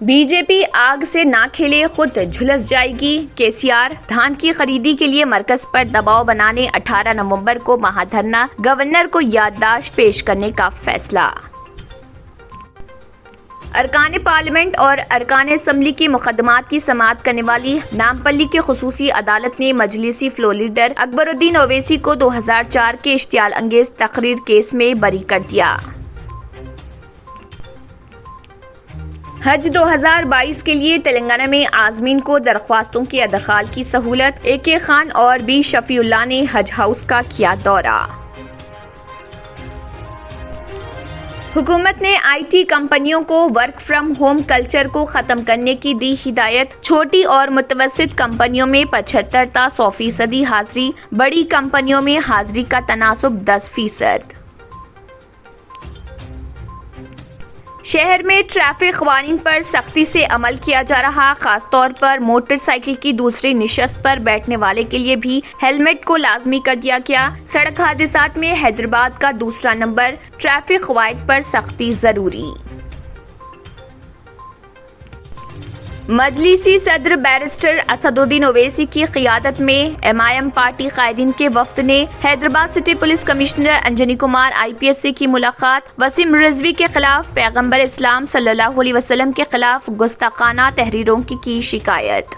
B J پی آگ سے نہ کھیلے خود جھلس جائے گی، KCR دھان کی خریدی کے لیے مرکز پر دباؤ بنانے 18 نومبر کو مہادھرنا، گورنر کو یادداشت پیش کرنے کا فیصلہ۔ ارکان پارلیمنٹ اور ارکان اسمبلی کی مقدمات کی سماعت کرنے والی نامپلی کی خصوصی عدالت نے مجلسی فلور لیڈر اکبر الدین اویسی کو 2004 کے اشتعال انگیز تقریر کیس میں بری کر دیا۔ حج 2022 کے لیے تلنگانہ میں عازمین کو درخواستوں کے ادخال کی سہولت، AK خان اور B شفیع اللہ نے حج ہاؤس کا کیا دورہ۔ حکومت نے IT کمپنیوں کو ورک فرام ہوم کلچر کو ختم کرنے کی دی ہدایت، چھوٹی اور متوسط کمپنیوں میں 75 تا 100% حاضری، بڑی کمپنیوں میں حاضری کا تناسب 10%۔ شہر میں ٹریفک قوانین پر سختی سے عمل کیا جا رہا، خاص طور پر موٹر سائیکل کی دوسری نشست پر بیٹھنے والے کے لیے بھی ہیلمٹ کو لازمی کر دیا گیا۔ سڑک حادثات میں حیدرآباد کا دوسرا نمبر، ٹریفک قواعد پر سختی ضروری۔ مجلسی صدر بیرسٹر اسد الدین اویسی کی قیادت میں MIM پارٹی قائدین کے وفد نے Hyderabad city police commissioner Anjani Kumar IPS سے کی ملاقات، وسیم رضوی کے خلاف پیغمبر اسلام صلی اللہ علیہ وسلم کے خلاف گستاخانہ تحریروں کی شکایت۔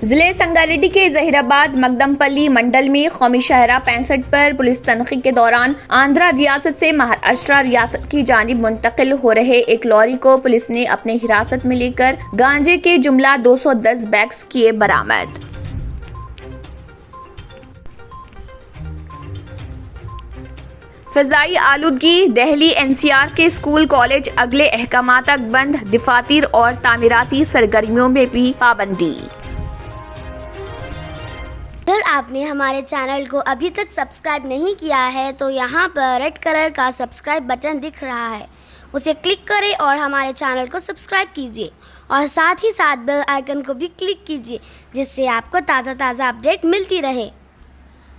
ضلع سنگاریڈی کے ظہیر آباد مکدم پلی منڈل میں قومی شاہراہ 65 پر پولیس تنقیح کے دوران آندھرا ریاست سے مہاراشٹرا ریاست کی جانب منتقل ہو رہے ایک لوری کو پولیس نے اپنے حراست میں لے کر گانجے کے جملہ 210 بیگز کیے برآمد۔ فضائی آلودگی، دہلی NCR کے اسکول کالج اگلے احکامات تک بند، دفاتر اور تعمیراتی سرگرمیوں میں بھی پابندی۔ اگر آپ نے ہمارے چینل کو ابھی تک سبسکرائب نہیں کیا ہے تو یہاں پر ریڈ کلر کا سبسکرائب بٹن دکھ رہا ہے، اسے کلک کریں اور ہمارے چینل کو سبسکرائب کیجیے اور ساتھ ہی ساتھ بیل آئیکن کو بھی کلک کیجیے، جس سے آپ کو تازہ اپڈیٹ ملتی رہے۔